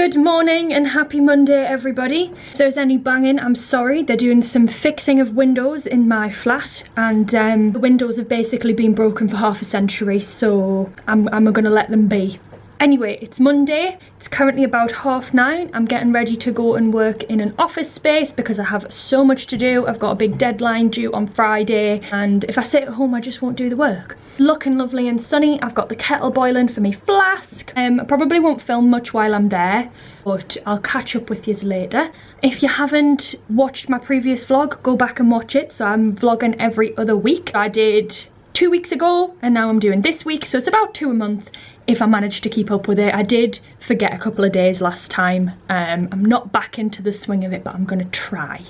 Good morning and happy Monday, everybody. If there's any banging, I'm sorry. They're doing some fixing of windows in my flat, and the windows have basically been broken for half a century, so I'm gonna let them be. Anyway, it's Monday. It's currently about 9:30. I'm getting ready to go and work in an office space because I have so much to do. I've got a big deadline due on Friday, and if I sit at home, I just won't do the work. Looking lovely and sunny. I've got the kettle boiling for me flask. I probably won't film much while I'm there, but I'll catch up with you later. If you haven't watched my previous vlog, go back and watch it. So I'm vlogging every other week. I did 2 weeks ago, and now I'm doing this week, so it's about 2 a month if I managed to keep up with it. I did forget a couple of days last time. I'm not back into the swing of it, but I'm gonna try.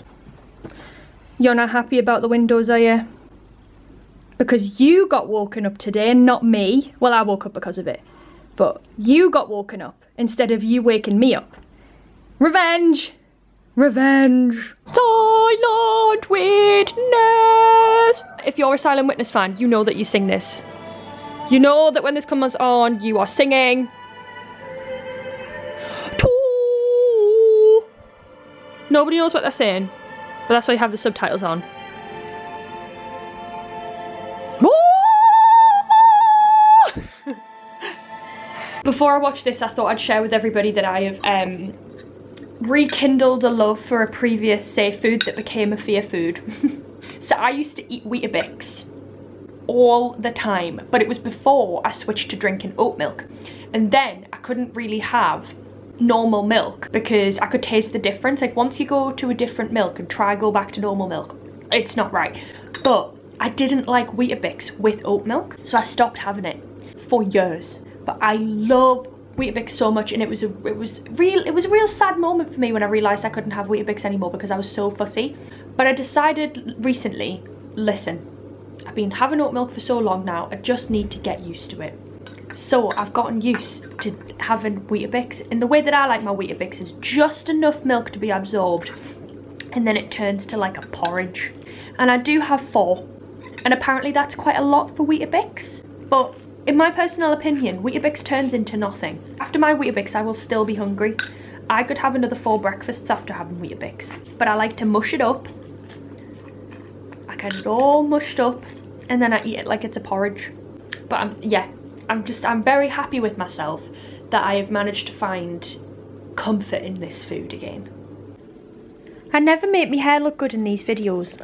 You're not happy about the windows, are you? Because you got woken up today, not me. Well, I woke up because of it, but you got woken up instead of you waking me up. Revenge! Revenge! Silent Witness! If you're a Silent Witness fan, you know that you sing this. You know that when this comes on, you are singing. Too. Nobody knows what they're saying, but that's why you have the subtitles on. Before I watch this, I thought I'd share with everybody that I have rekindled a love for a previous safe food that became a fear food. So I used to eat Weetabix all the time, but it was before I switched to drinking oat milk, and then I couldn't really have normal milk because I could taste the difference. Like, once you go to a different milk and try go back to normal milk, it's not right. But I didn't like Weetabix with oat milk, so I stopped having it for years. But I love Weetabix so much, and it was a real sad moment for me when I realized I couldn't have Weetabix anymore because I was so fussy. But I decided recently, listen, I've been having oat milk for so long now, I just need to get used to it. So I've gotten used to having Weetabix, and the way that I like my Weetabix is just enough milk to be absorbed, and then it turns to like a porridge. And I do have 4, and apparently that's quite a lot for Weetabix, but in my personal opinion, Weetabix turns into nothing. After my Weetabix, I will still be hungry. I could have another 4 breakfasts after having Weetabix, but I like to mush it up. I get it all mushed up, and then I eat it like it's a porridge. But I'm very happy with myself that I have managed to find comfort in this food again. I never make my hair look good in these videos.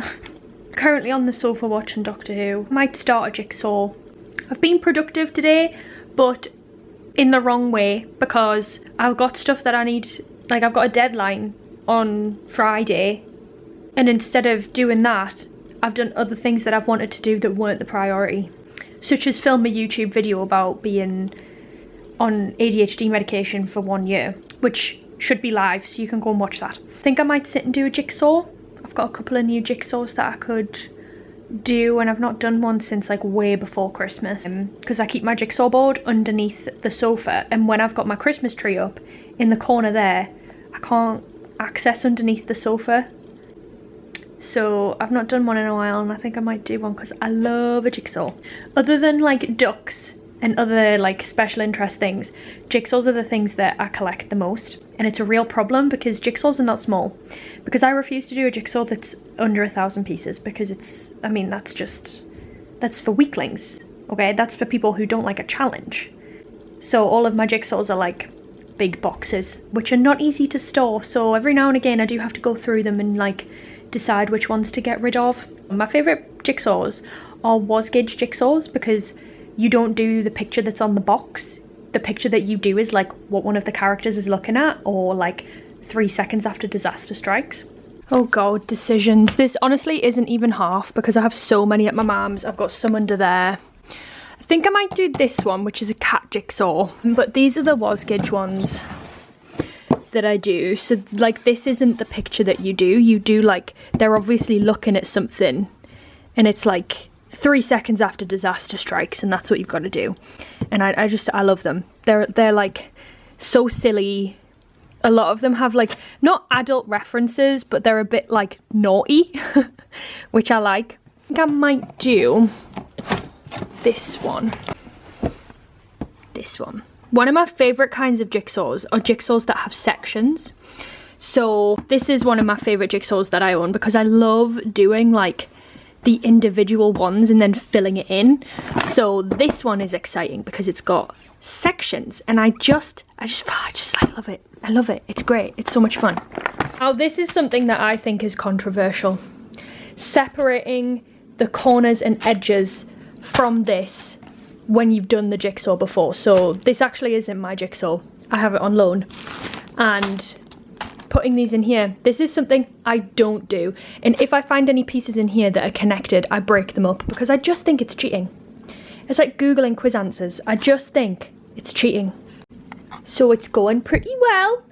Currently on the sofa watching Doctor Who. Might start a jigsaw. I've been productive today, but in the wrong way, because I've got stuff that I need, like I've got a deadline on Friday, and instead of doing that, I've done other things that I've wanted to do that weren't the priority, such as film a YouTube video about being on ADHD medication for 1 year, which should be live, so you can go and watch that. I think I might sit and do a jigsaw. I've got a couple of new jigsaws that I could do, and I've not done one since like way before Christmas, because I keep my jigsaw board underneath the sofa, and when I've got my Christmas tree up in the corner there, I can't access underneath the sofa. So I've not done one in a while, and I think I might do one because I love a jigsaw. Other than like ducks and other like special interest things, jigsaws are the things that I collect the most, and it's a real problem because jigsaws are not small. Because I refuse to do a jigsaw that's under 1,000 pieces, because it's, I mean, that's for weaklings, okay? That's for people who don't like a challenge. So all of my jigsaws are like big boxes, which are not easy to store, so every now and again I do have to go through them and like decide which ones to get rid of. My favourite jigsaws are was gauge jigsaws, because you don't do the picture that's on the box. The picture that you do is like what one of the characters is looking at, or like 3 seconds after disaster strikes. Oh god, decisions. This honestly isn't even half because I have so many at my mum's. I've got some under there. I think I might do this one, which is a cat jigsaw, but these are the was gauge ones that I do. So like, this isn't the picture that you do like, they're obviously looking at something, and it's like 3 seconds after disaster strikes, and that's what you've got to do. And I love them. They're like so silly. A lot of them have like, not adult references, but they're a bit like naughty, which I like. I think I might do this one. One of my favourite kinds of jigsaws are jigsaws that have sections. So this is one of my favourite jigsaws that I own because I love doing like the individual ones and then filling it in. So this one is exciting because it's got sections, and I love it. I love it. It's great. It's so much fun. Now this is something that I think is controversial. Separating the corners and edges from this when you've done the jigsaw before. So this actually isn't my jigsaw. I have it on loan. And putting these in here, this is something I don't do. And if I find any pieces in here that are connected, I break them up because I just think it's cheating. It's like Googling quiz answers. I just think it's cheating. So it's going pretty well.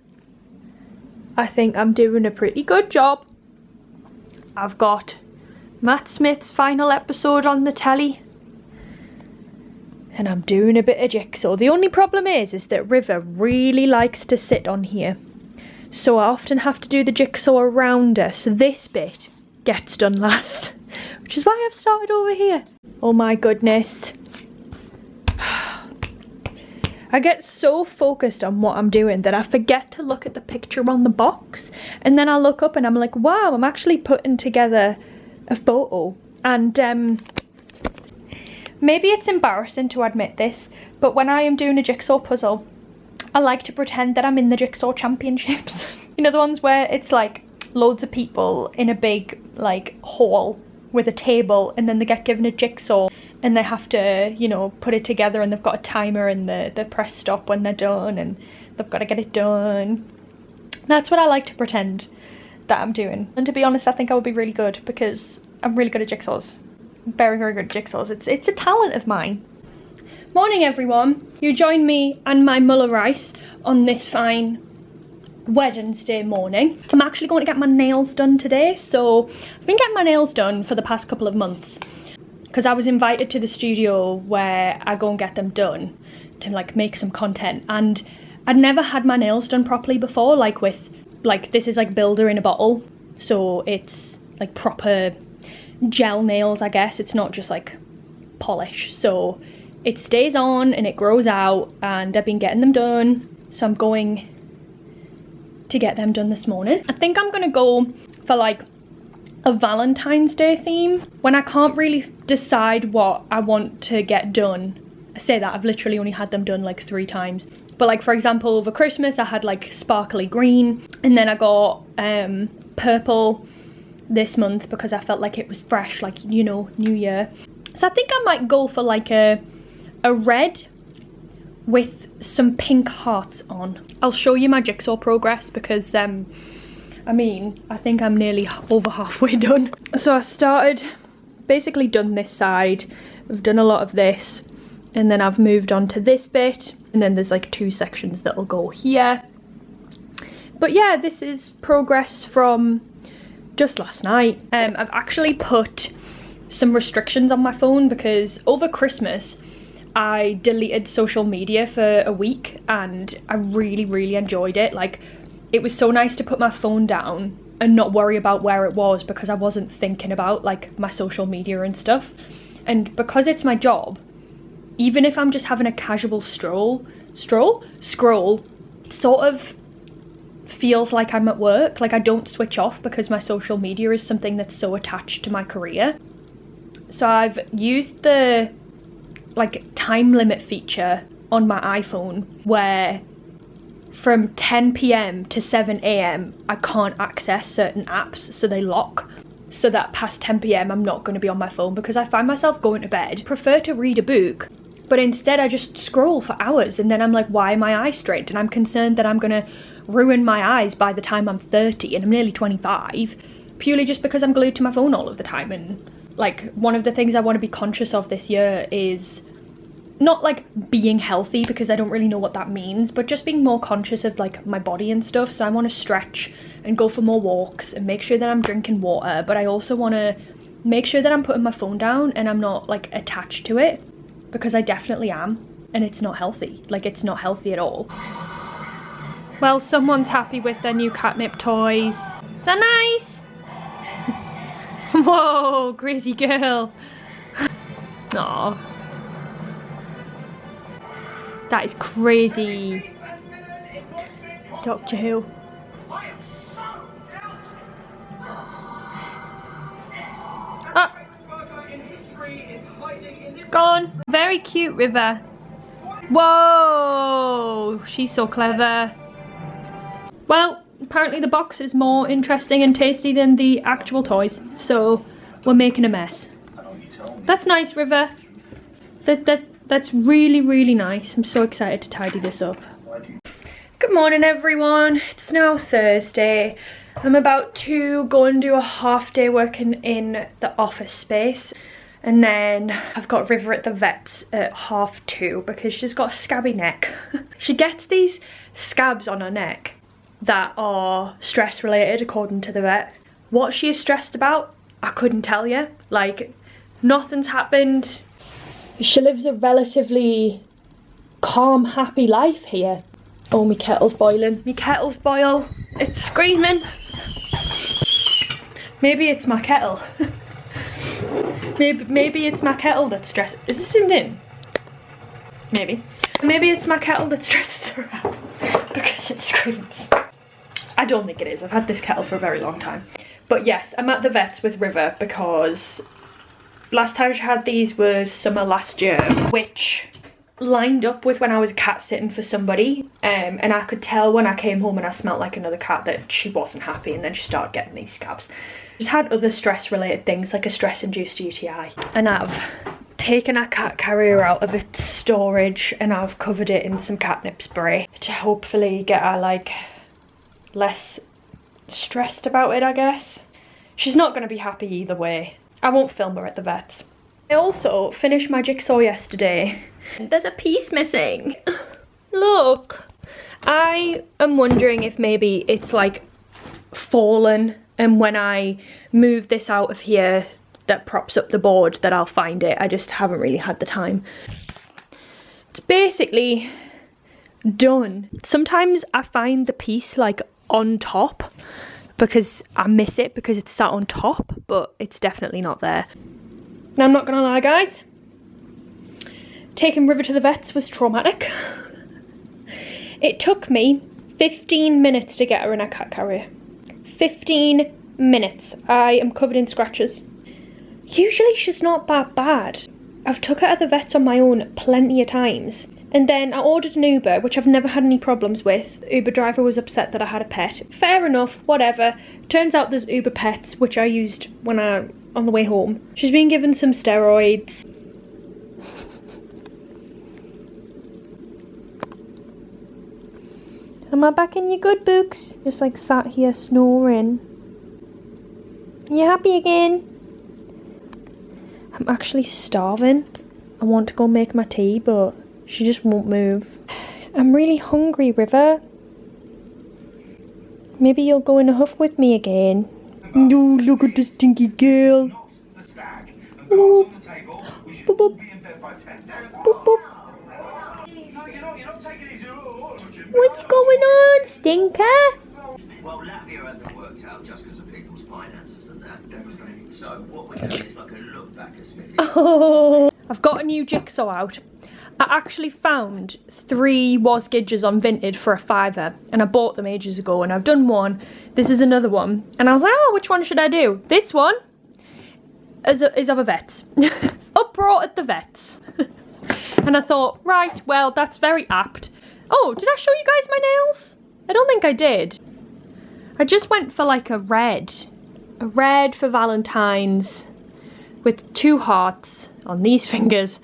I think I'm doing a pretty good job. I've got Matt Smith's final episode on the telly. And I'm doing a bit of jigsaw. The only problem is that River really likes to sit on here. So I often have to do the jigsaw around her. So this bit gets done last. Which is why I've started over here. Oh my goodness. I get so focused on what I'm doing that I forget to look at the picture on the box. And then I look up and I'm like, wow, I'm actually putting together a photo. And maybe it's embarrassing to admit this, but when I am doing a jigsaw puzzle, I like to pretend that I'm in the Jigsaw Championships. You know, the ones where it's like loads of people in a big like hall with a table, and then they get given a jigsaw and they have to, you know, put it together, and they've got a timer and they press stop when they're done and they've got to get it done. That's what I like to pretend that I'm doing. And to be honest, I think I would be really good because I'm really good at jigsaws. Very, very good at jigsaws. It's a talent of mine. Morning everyone. You join me and my muller rice on this fine Wednesday morning. I'm actually going to get my nails done today. So I've been getting my nails done for the past couple of months because I was invited to the studio where I go and get them done to like make some content, and I'd never had my nails done properly before, like with like this is like Builder in a bottle, so it's like proper gel nails, I guess. It's not just like polish, so it stays on and it grows out, and I've been getting them done, so I'm going to get them done this morning. I think I'm gonna go for like a Valentine's Day theme. When I can't really decide what I want to get done, I say that, I've literally only had them done like 3 times. But like for example, over Christmas I had like sparkly green, and then I got purple this month because I felt like it was fresh, like, you know, New Year. So I think I might go for like a red with some pink hearts on. I'll show you my jigsaw progress because I mean, I think I'm nearly over halfway done. So I started, basically done this side, I've done a lot of this, and then I've moved on to this bit, and then there's like 2 sections that'll go here. But yeah, this is progress from just last night. I've actually put some restrictions on my phone because over Christmas I deleted social media for a week and I really enjoyed it. Like, it was so nice to put my phone down and not worry about where it was because I wasn't thinking about like my social media and stuff. And because it's my job, even if I'm just having a casual scroll, it sort of feels like I'm at work. Like, I don't switch off because my social media is something that's so attached to my career. So I've used the like time limit feature on my iPhone where from 10 p.m. to 7 a.m. I can't access certain apps, so they lock, so that past 10 p.m. I'm not going to be on my phone because I find myself going to bed, prefer to read a book, but instead I just scroll for hours, and then I'm like, why are my eyes strained? And I'm concerned that I'm going to ruin my eyes by the time I'm 30 and I'm nearly 25, purely just because I'm glued to my phone all of the time. And like, one of the things I want to be conscious of this year is not like being healthy, because I don't really know what that means, but just being more conscious of like my body and stuff. So I want to stretch and go for more walks and make sure that I'm drinking water, but I also want to make sure that I'm putting my phone down and I'm not like attached to it, because I definitely am, and it's not healthy. Like, it's not healthy at all. Well, someone's happy with their new catnip toys. Is that nice? Whoa, crazy girl. Aww. That is crazy. Doctor Who. Oh. Gone. Very cute, River. Whoa, she's so clever. Well, apparently the box is more interesting and tasty than the actual toys, so we're making a mess. That's nice, River. That's really, really nice. I'm so excited to tidy this up. Good morning, everyone. It's now Thursday. I'm about to go and do a half day working in the office space. And then I've got River at the vet's at 2:30 because she's got a scabby neck. She gets these scabs on her neck that are stress related according to the vet. What she is stressed about, I couldn't tell you. Like, nothing's happened. She lives a relatively calm, happy life here. Oh, my kettle's boiling. My kettle's boil. It's screaming. Maybe it's my kettle. Maybe it's my kettle that's stressed. Is this zoomed in? Maybe. Maybe it's my kettle that stresses her out because it screams. I don't think it is. I've had this kettle for a very long time. But yes, I'm at the vet's with River because last time she had these was summer last year, which lined up with when I was cat sitting for somebody, and I could tell when I came home and I smelled like another cat that she wasn't happy, and then she started getting these scabs. She's had other stress related things like a stress induced UTI, and I've taken a cat carrier out of its storage and I've covered it in some catnip spray to hopefully get her like less stressed about it, I guess. She's not going to be happy either way. I won't film her at the vet's. I also finished my jigsaw yesterday. There's a piece missing. Look. I am wondering if maybe it's like fallen, and when I move this out of here that props up the board that I'll find it. I just haven't really had the time. It's basically done. Sometimes I find the piece like on top because I miss it because it's sat on top, but it's definitely not there. Now, I'm not gonna lie, guys, taking River to the vet's was traumatic. It took me 15 minutes to get her in a cat carrier. 15 minutes. I am covered in scratches. Usually she's not that bad. I've took her to the vet's on my own plenty of times. And then I ordered an Uber, which I've never had any problems with. The Uber driver was upset that I had a pet. Fair enough, whatever. Turns out there's Uber Pets, which I used when on the way home. She's been given some steroids. Am I back in your good books? Just like sat here snoring. You happy again? I'm actually starving. I want to go make my tea, but she just won't move. I'm really hungry, River. Maybe you'll go in a huff with me again. No, look at this stinky girl. Boop. Boop, boop. Boop, boop. What's going on, Stinker? Well, Latvia hasn't worked out just because of people's finances and that. Devastating. So what we're doing is like a look back at Smithy. Oh, I've got a new jigsaw out. I actually found 3 Wasgidges on Vinted for a £5, and I bought them ages ago, and I've done one. This is another one, and I was like, oh, which one should I do? This one is of a vet's. Brought at the vet's. And I thought, right, well, that's very apt. Oh, did I show you guys my nails? I don't think I did. I just went for like a red for Valentine's with 2 hearts on these fingers.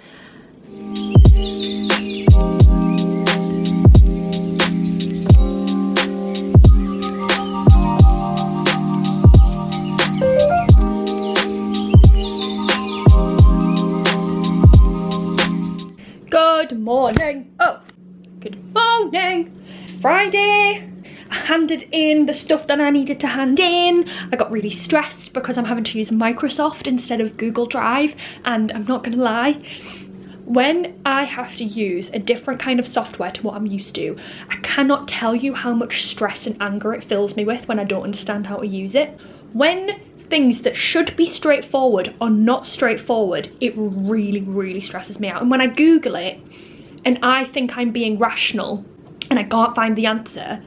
Good morning. Oh, good morning. Friday. I handed in the stuff that I needed to hand in. I got really stressed because I'm having to use Microsoft instead of Google Drive, and I'm not gonna lie, when I have to use a different kind of software to what I'm used to, I cannot tell you how much stress and anger it fills me with when I don't understand how to use it. When things that should be straightforward are not straightforward, it really, really stresses me out. And when I Google it, and I think I'm being rational and I can't find the answer,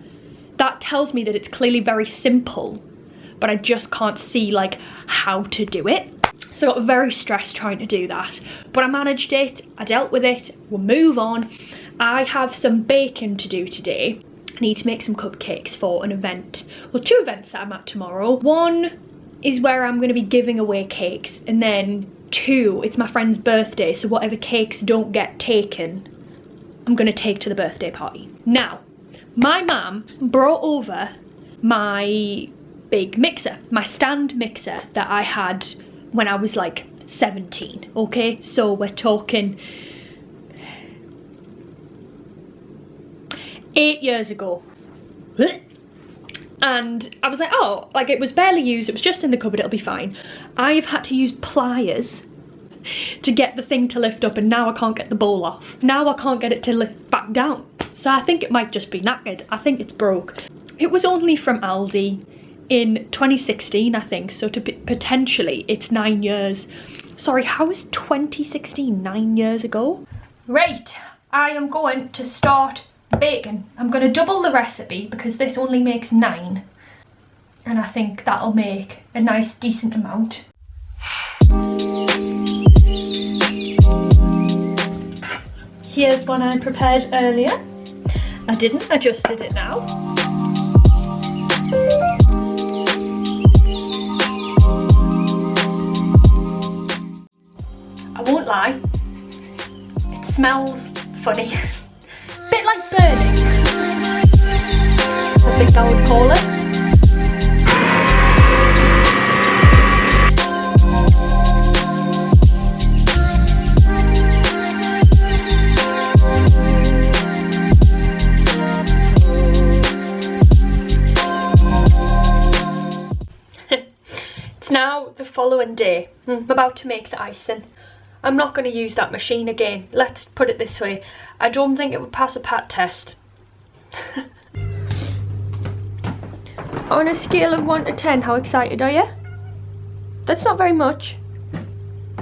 that tells me that it's clearly very simple, but I just can't see like how to do it. So I got very stressed trying to do that, but I managed it, I dealt with it, we'll move on. I have some baking to do today. I need to make some cupcakes for an event. Well, 2 events that I'm at tomorrow. One is where I'm going to be giving away cakes, and then 2, it's my friend's birthday, so whatever cakes don't get taken, I'm going to take to the birthday party. Now, my mum brought over my big mixer, my stand mixer that I had when I was like 17, okay? So we're talking 8 years ago. And I was like, oh, like it was barely used, it was just in the cupboard, it'll be fine. I've had to use pliers to get the thing to lift up, and now I can't get the bowl off. Now I can't get it to lift back down. So I think it might just be knackered. I think it's broke. It was only from Aldi in 2016, I think, so to potentially it's 9 years. Sorry, how is 2016 9 years ago? Right, I am going to start baking. I'm going to double the recipe because this only makes 9, and I think that'll make a nice decent amount. Here's one I prepared earlier. I didn't, I just did it now. I won't lie, it smells funny. Bit like burning, I think I would call it. It's now the following day. I'm about to make the icing. I'm not going to use that machine again. Let's put it this way. I don't think it would pass a pat test. On a scale of 1 to 10, how excited are you? That's not very much.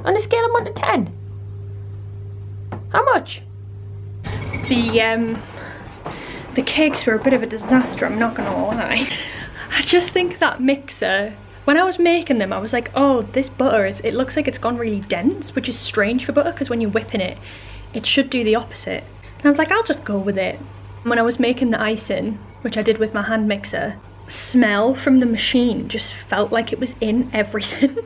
On a scale of 1 to 10. How much? The cakes were a bit of a disaster, I'm not gonna lie. I just think that mixer, when I was making them, I was like, oh, this butter, it looks like it's gone really dense, which is strange for butter, because when you're whipping it, it should do the opposite. And I was like, I'll just go with it. When I was making the icing, which I did with my hand mixer, smell from the machine just felt like it was in everything.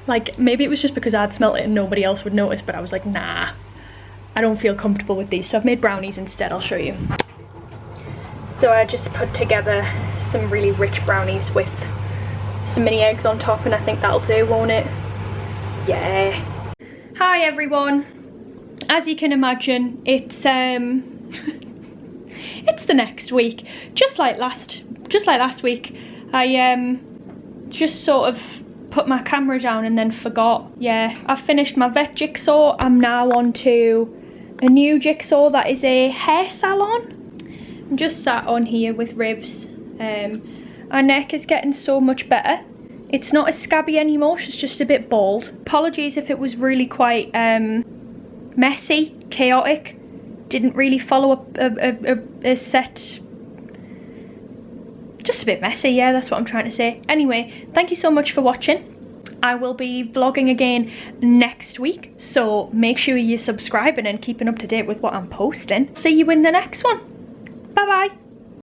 Like, maybe it was just because I'd smelt it and nobody else would notice, but I was like, nah, I don't feel comfortable with these. So I've made brownies instead, I'll show you. So I just put together some really rich brownies with some mini eggs on top, and I think that'll do, won't it? Yeah. Hi everyone. As you can imagine, it's it's the next week. Just like last week, I just sort of put my camera down and then forgot. Yeah, I've finished my vet jigsaw. I'm now on to a new jigsaw that is a hair salon. I'm just sat on here with Rivs. Our neck is getting so much better. It's not as scabby anymore, she's just a bit bald. Apologies if it was really quite messy, chaotic. Didn't really follow a set. Just a bit messy, yeah, that's what I'm trying to say. Anyway, thank you so much for watching. I will be vlogging again next week, so make sure you're subscribing and keeping up to date with what I'm posting. See you in the next one. Bye bye.